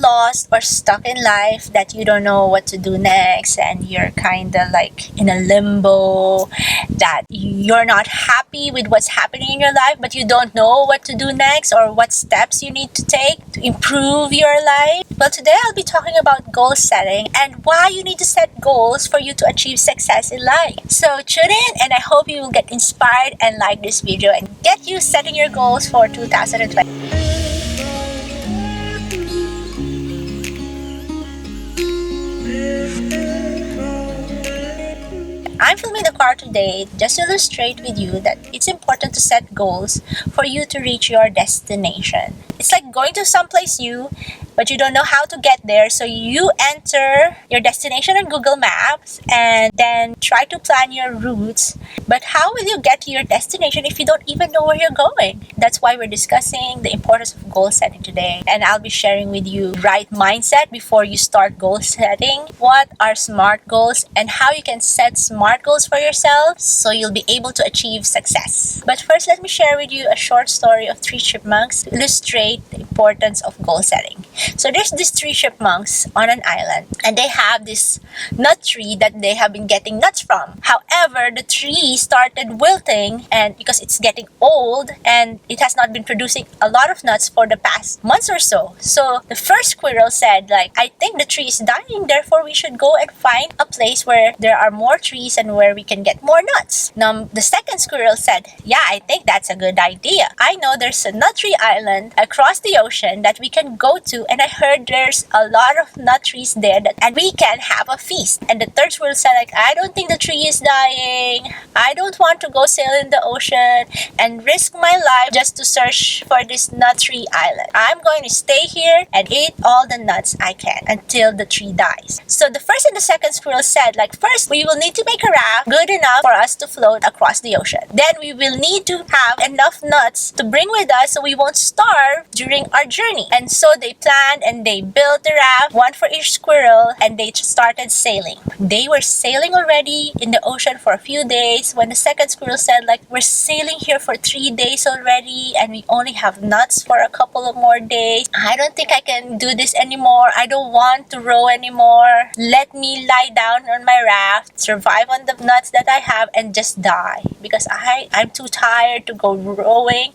lost or stuck in life that you don't know what to do next, and you're kind of like in a limbo, that you're not happy with what's happening in your life, but you don't know what to do next or what steps you need to take to improve your life? Well, today I'll be talking about goal setting and why you need to set goals for you to achieve success in life. So tune in, and I hope you will get inspired and like this video and get you setting your goals for 2020. I'm filming the car today just to illustrate with you that it's important to set goals for you to reach your destination. It's like going to someplace new, but you don't know how to get there, so you enter your destination on Google Maps and then try to plan your routes. But how will you get to your destination if you don't even know where you're going? That's why we're discussing the importance of goal setting today, and I'll be sharing with you right mindset before you start goal setting, what are SMART goals, and how you can set SMART goals for yourself so you'll be able to achieve success. But first, let me share with you a short story of 3 chipmunks to illustrate the importance of goal setting. So there's these 3 chipmunks on an island, and they have this nut tree that they have been getting nuts from. However, the tree started wilting, and because it's getting old and it has not been producing a lot of nuts for the past months or so. So the first squirrel said, I think the tree is dying, therefore we should go and find a place where there are more trees and where we can get more nuts. Now, the second squirrel said, yeah, I think that's a good idea. I know there's a nut tree island across the ocean that we can go to, and I heard there's a lot of nut trees there and we can have a feast. And the third squirrel said, I don't think the tree is dying. I don't want to go sail in the ocean and risk my life just to search for this nut tree island. I'm going to stay here and eat all the nuts I can until the tree dies. So the first and the second squirrel said, first we will need to make a raft good enough for us to float across the ocean. Then we will need to have enough nuts to bring with us so we won't starve during our journey. And so they planned and they built the raft, one for each squirrel, and they started sailing. They were sailing already in the ocean for a few days when the second squirrel said, we're sailing here for 3 days already and we only have nuts for a couple of more days. I don't think I can do this anymore. I don't want to row anymore. Let me lie down on my raft, survive on the nuts that I have, and just die because I'm too tired to go rowing.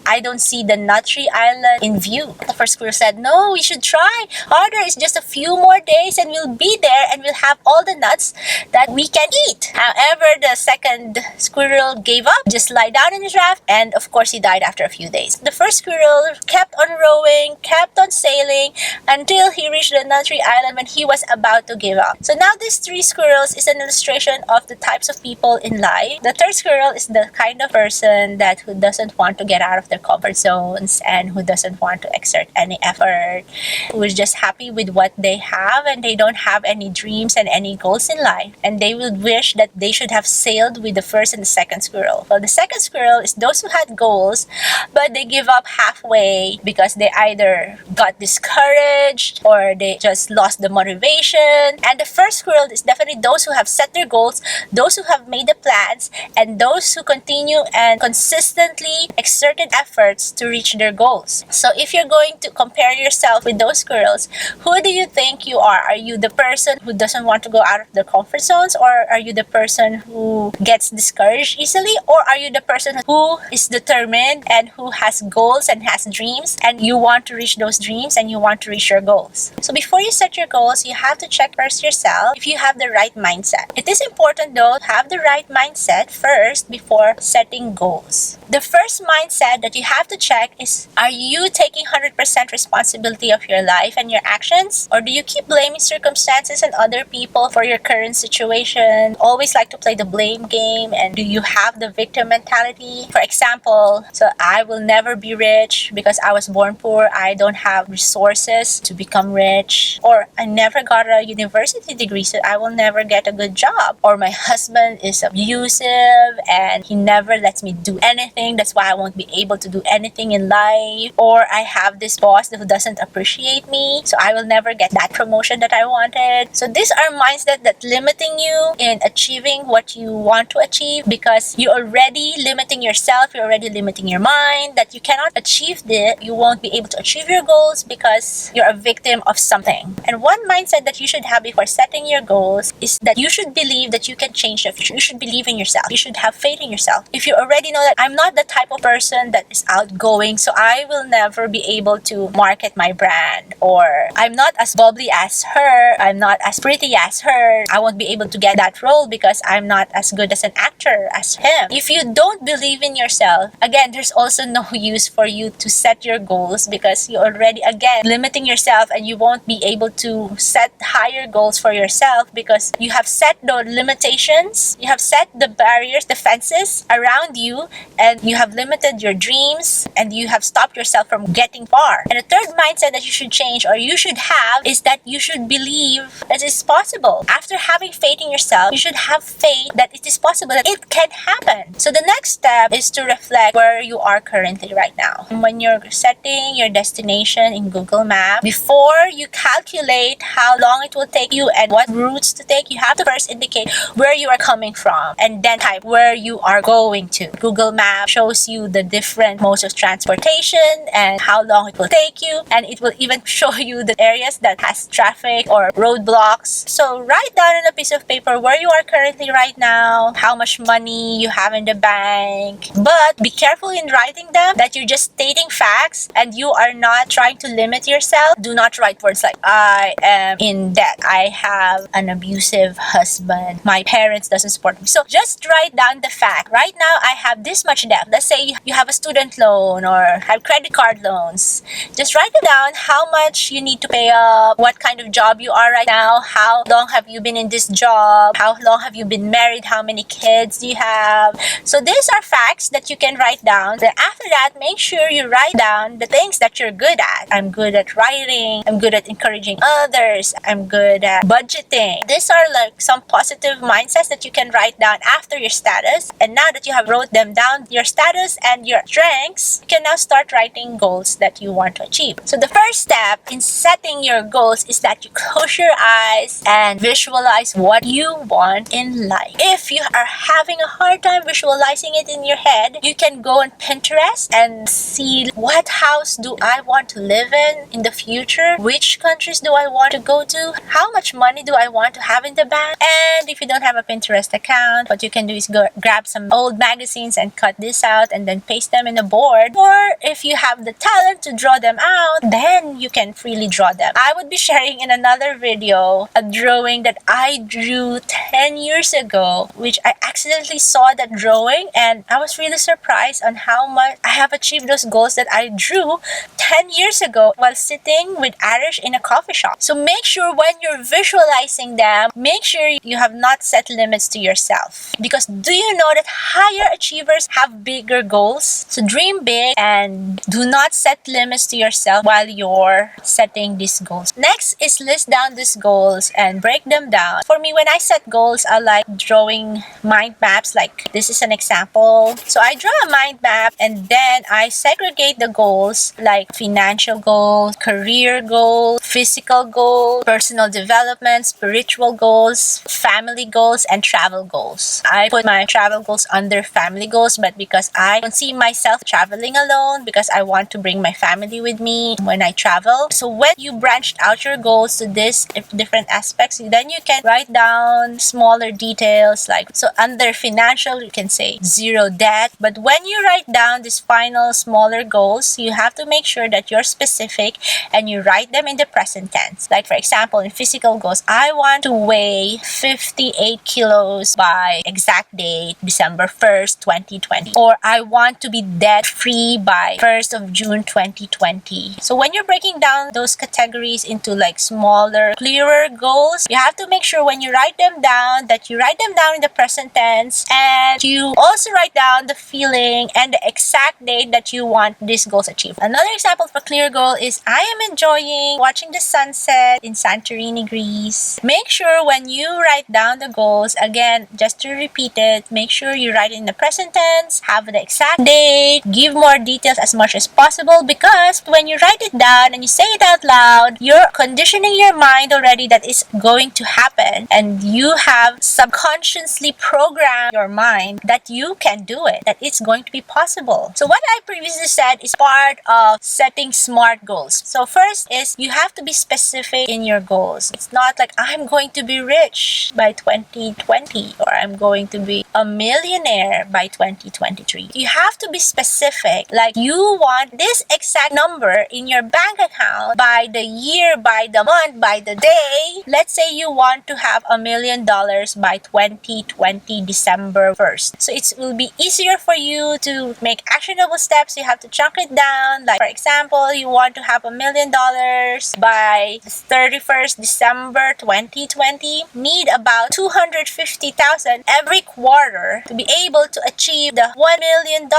I don't see the nut tree island in view. The first squirrel said, no, we should try harder. It's just a few more days and we'll be there and we'll have all the nuts that we can eat. However, the second squirrel gave up, just lie down in his raft, and of course he died after a few days. The first squirrel kept on rowing, kept on sailing until he reached the nut tree island when he was about to give up. So now these 3 squirrels is an illustration of the types of people in life. The third squirrel is the kind of person who doesn't want to get out of their comfort zones and who doesn't want to exert any effort, who is just happy with what they have and they don't have any dreams and any goals in life, and they will wish that they should have sailed with the first and the second squirrel. Well, the second squirrel is those who had goals but they give up halfway because they either got discouraged or they just lost the motivation. And the first squirrel is definitely those who have set their goals, those who have made the plans, and those who continue and consistently exerted efforts to reach their goals. So if you're going to compare yourself with those squirrels, who do you think you are? Are you the person who doesn't want to go out of their comfort zones, or are you the person who gets discouraged easily, or are you the person who is determined and who has goals and has dreams and you want to reach those dreams and you want to reach your goals? So before you set your goals, you have to check first yourself if you have the right mindset. It is important though to have the right mindset first before setting goals. The first mindset that you have to check is, are you taking 100% responsibility of your life and your actions, or do you keep blaming circumstances and other people for your current situation? Always like to play the blame game, and do you have the victim mentality? For example, so I will never be rich because I was born poor, I don't have resources to become rich, or I never got a university degree so I will never get a good job, or my husband is abusive and he never lets me do anything something, that's why I won't be able to do anything in life. Or I have this boss who doesn't appreciate me, so I will never get that promotion that I wanted. So these are mindset that limiting you in achieving what you want to achieve, because you're already limiting yourself, you're already limiting your mind, that you cannot achieve this, you won't be able to achieve your goals because you're a victim of something. And one mindset that you should have before setting your goals is that you should believe that you can change the future. You should believe in yourself. You should have faith in yourself. If you already know that I'm not the type of person that is outgoing, so I will never be able to market my brand, or I'm not as bubbly as her, I'm not as pretty as her, I won't be able to get that role because I'm not as good as an actor as him. If you don't believe in yourself, again, there's also no use for you to set your goals, because you're already, again, limiting yourself, and you won't be able to set higher goals for yourself because you have set the limitations, you have set the barriers, the fences around you, and you have limited your dreams, and you have stopped yourself from getting far. And the third mindset that you should change, or you should have, is that you should believe that it's possible. After having faith in yourself, you should have faith that it is possible, that it can happen. So the next step is to reflect where you are currently right now. When you're setting your destination in Google Maps, before you calculate how long it will take you and what routes to take, you have to first indicate where you are coming from, and then type where you are going to. Google Maps shows you the different modes of transportation and how long it will take you, and it will even show you the areas that has traffic or roadblocks. So write down on a piece of paper where you are currently right now, how much money you have in the bank, but be careful in writing them that you're just stating facts and you are not trying to limit yourself. Do not write words like I am in debt, I have an abusive husband, my parents doesn't support me. So just write down the fact. Right now I have this much debt. Let's say you have a student loan or have credit card loans. Just write it down, how much you need to pay up, what kind of job you are right now, how long have you been in this job, how long have you been married, how many kids do you have. So these are facts that you can write down. Then after that, make sure you write down the things that you're good at. I'm good at writing, I'm good at encouraging others, I'm good at budgeting. These are like some positive mindsets that you can write down after your status. And now that you have wrote them down, your status and your strengths, you can now start writing goals that you want to achieve. So the first step in setting your goals is that you close your eyes and visualize what you want in life. If you are having a hard time visualizing it in your head, you can go on Pinterest and see, what house do I want to live in the future? Which countries do I want to go to? How much money do I want to have in the bank? And if you don't have a Pinterest account, what you can do is go grab some old magazines and cut this out and then paste them in a board. Or if you have the talent to draw them out, then you can freely draw them. I would be sharing in another video a drawing that I drew 10 years ago, which I accidentally saw that drawing and I was really surprised on how much I have achieved those goals that I drew 10 years ago while sitting with Arish in a coffee shop. So make sure when you're visualizing them, make sure you have not set limits to yourself. Because do you know that higher achievers have bigger goals? So dream big and do not set limits to yourself while you're setting these goals. Next is list down these goals and break them down. For me, when I set goals, I like drawing mind maps. Like this is an example. So I draw a mind map and then I segregate the goals like financial goals, career goals, physical goals, personal development, spiritual goals, family goals, and travel goals. I put my travel goals under family goals, but because I don't see myself traveling alone, because I want to bring my family with me when I travel. So when you branched out your goals to these different aspects, then you can write down smaller details. Like, so under financial, you can say zero debt. But when you write down these final smaller goals, you have to make sure that you're specific and you write them in the present tense. Like for example, in physical goals, I want to weigh 58 kilos by exact date, December 1st, 2020. Or I want to be debt-free by 1st of June, 2020. So when you're breaking down those categories into like smaller, clearer goals, you have to make sure when you write them down that you write them down in the present tense, and you also write down the feeling and the exact date that you want these goals achieved. Another example for clear goal is I am enjoying watching the sunset in Santorini, Greece. Make sure when you write down the goals, again, just to repeat it, make sure you write it in the present tense have the exact date, give more details as much as possible, because when you write it down and you say it out loud, you're conditioning your mind already that it's going to happen, and you have subconsciously programmed your mind that you can do it, that it's going to be possible. So what I previously said is part of setting SMART goals. So first is you have to be specific in your goals. It's not like I'm going to be rich by 2020 or I'm going to be a millionaire by 2023. You have to be specific. Like you want this exact number in your bank account by the year, by the month, by the day. Let's say you want to have $1 million by 2020 December 1st. So it will be easier for you to make actionable steps. You have to chunk it down. Like for example, you want to have $1 million by 31st December 2020. Need about 250,000 every quarter to be able to achieve the $1 million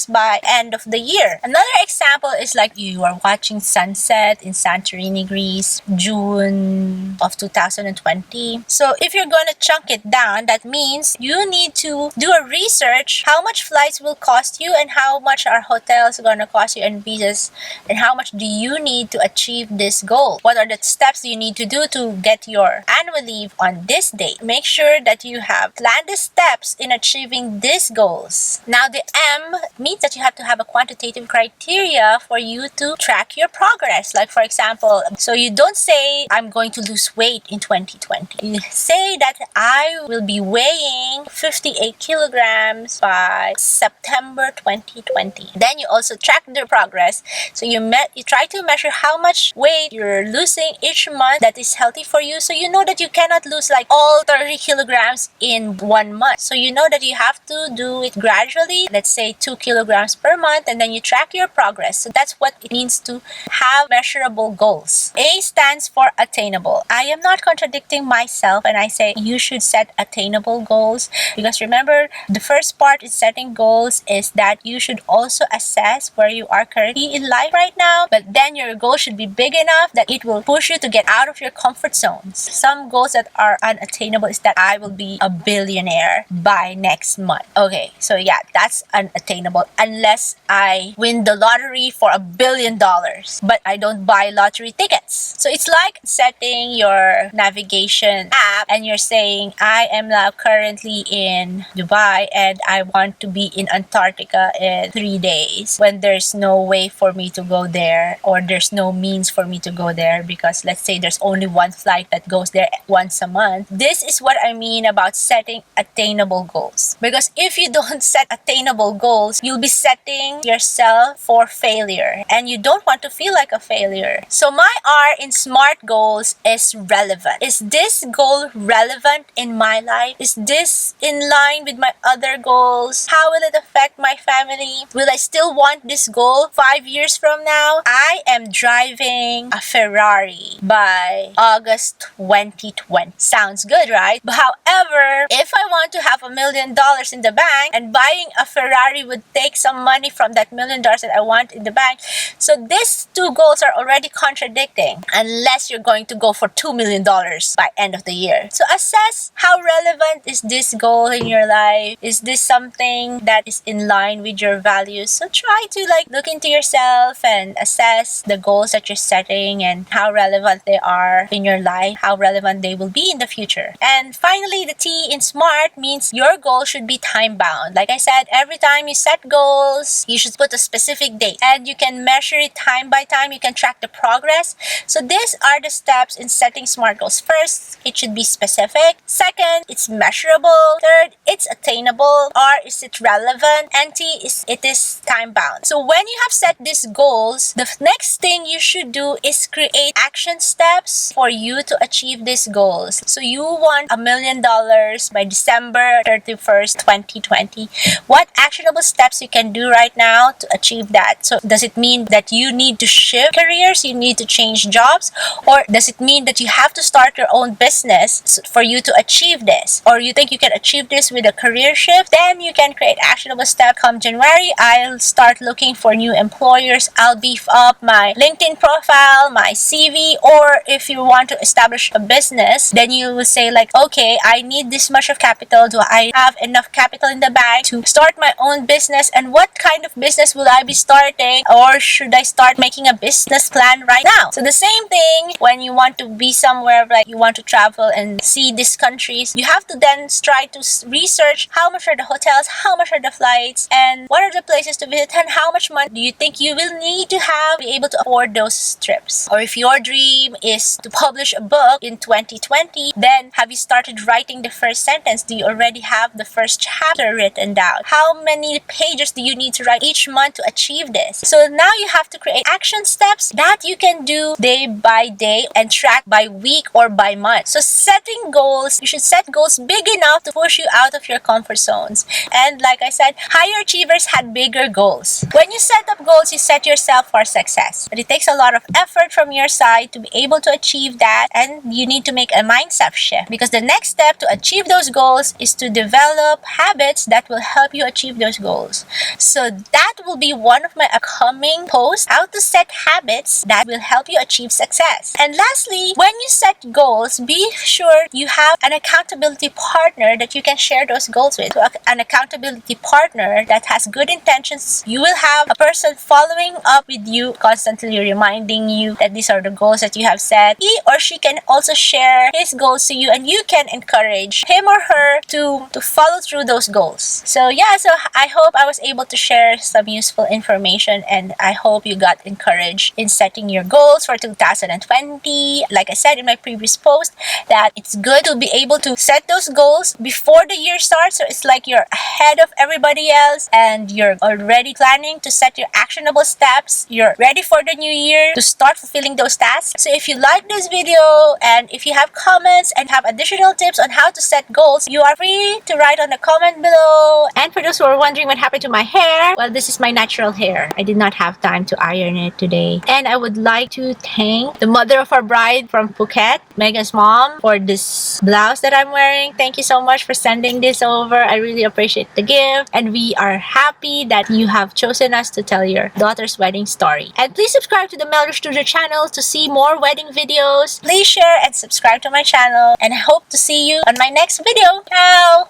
by end of the year. Another example is like you are watching sunset in Santorini, Greece, June of 2020. So if you're going to chunk it down, that means you need to do a research how much flights will cost you and how much are hotels going to cost you and visas, and how much do you need to achieve this goal. What are the steps you need to do to get your annual leave on this date? Make sure that you have planned the steps in achieving these goals. Now the M means that you have to have a quantitative criteria for you to track your progress. Like for example, so you don't say I'm going to lose weight in 2020. You say that I will be weighing 58 kilograms by September 2020. Then you also track the progress. So you try to measure how much weight you're losing each month that is healthy for you. So you know that you cannot lose like all 30 kilograms in 1 month. So you know that you have to do it gradually. Let's say 2 kilograms per month, and then you track your progress. So that's what it means to have measurable goals. A stands for attainable. I am not contradicting myself when I say you should set attainable goals, because remember, the first part in setting goals is that you should also assess where you are currently in life right now, but then your goal should be big enough that it will push you to get out of your comfort zones. Some goals that are unattainable is that I will be a billionaire by next month. Okay, so yeah, that's unattainable unless I win the lottery for $1 billion, but I don't buy lottery tickets. So it's like setting your navigation app and you're saying I am now currently in Dubai and I want to be in Antarctica in 3 days, when there's no way for me to go there, or there's no means for me to go there, because let's say there's only one flight that goes there once a month. This is what I mean about setting attainable goals, because if you don't set attainable goals, you'll be setting yourself for failure, and you don't want to feel like a failure. So my R in SMART goals is relevant. Is this goal relevant in my life? Is this in line with my other goals? How will it affect my family? Will I still want this goal 5 years from now? I am driving a Ferrari by August 2020. Sounds good, right? But however, if I want to have $1 million in the bank, and buying a Ferrari would take some money from that $1 million that I want in the bank. So these two goals are already contradicting, unless you're going to go for $2 million by end of the year. So assess how relevant is this goal in your life. Is this something that is in line with your values? So try to look into yourself and assess the goals that you're setting and how relevant they are in your life, how relevant they will be in the future. And finally, the T in SMART means your goal should be time bound. Like I said, every time you set goals, you should put a specific date, and you can measure it time by time. You can track the progress. So these are the steps in setting SMART goals. First, it should be specific. Second, it's measurable. Third, it's attainable. R, is it relevant? And T, is it is time bound. So when you have set these goals, the next thing you should do is create action steps for you to achieve these goals. So you want $1 million by December 31st, 2020. What actionable steps you can do right now to achieve that? So does it mean that you need to shift careers, you need to change jobs, or does it mean that you have to start your own business for you to achieve this? Or you think you can achieve this with a career shift? Then you can create actionable steps. Come January, I'll start looking for new employers. I'll beef up my LinkedIn profile, my CV, or if you want to establish a business, business, then you will say like, okay, I need this much of capital. Do I have enough capital in the bank to start my own business? And what kind of business will I be starting? Or should I start making a business plan right now? So the same thing when you want to be somewhere, like you want to travel and see these countries, you have to then try to research how much are the hotels, how much are the flights, and what are the places to visit, and how much money do you think you will need to have to be able to afford those trips. Or if your dream is to publish a book in 2020, then have you started writing the first sentence? Do you already have the first chapter written down? How many pages do you need to write each month to achieve this? So now you have to create action steps that you can do day by day and track by week or by month. So setting goals, you should set goals big enough to push you out of your comfort zones. And like I said, higher achievers had bigger goals. When you set up goals, you set yourself for success. But it takes a lot of effort from your side to be able to achieve that, and you need to make a mindset shift, because the next step to achieve those goals is to develop habits that will help you achieve those goals. So that will be one of my upcoming posts, how to set habits that will help you achieve success. And lastly, when you set goals, be sure you have an accountability partner that you can share those goals with. So an accountability partner that has good intentions. You will have a person following up with you, constantly reminding you that these are the goals that you have set. He or she can also share his goals to you, and you can encourage him or her to follow through those goals. So yeah, so I hope I was able to share some useful information, and I hope you got encouraged in setting your goals for 2020. Like I said in my previous post, that it's good to be able to set those goals before the year starts, so it's like you're ahead of everybody else and you're already planning to set your actionable steps. You're ready for the new year to start fulfilling those tasks. So if you like this video, and if you have comments and have additional tips on how to set goals, you are free to write on the comment below. And for those who are wondering what happened to my hair, well, this is my natural hair. I did not have time to iron it today. And I would like to thank the mother of our bride from Phuket, Megan's mom, for this blouse that I'm wearing. Thank you so much for sending this over. I really appreciate the gift, and we are happy that you have chosen us to tell your daughter's wedding story. And please subscribe to the MelRish Studio channel to see more wedding videos. Please share and subscribe to my channel, and I hope to see you on my next video. Ciao!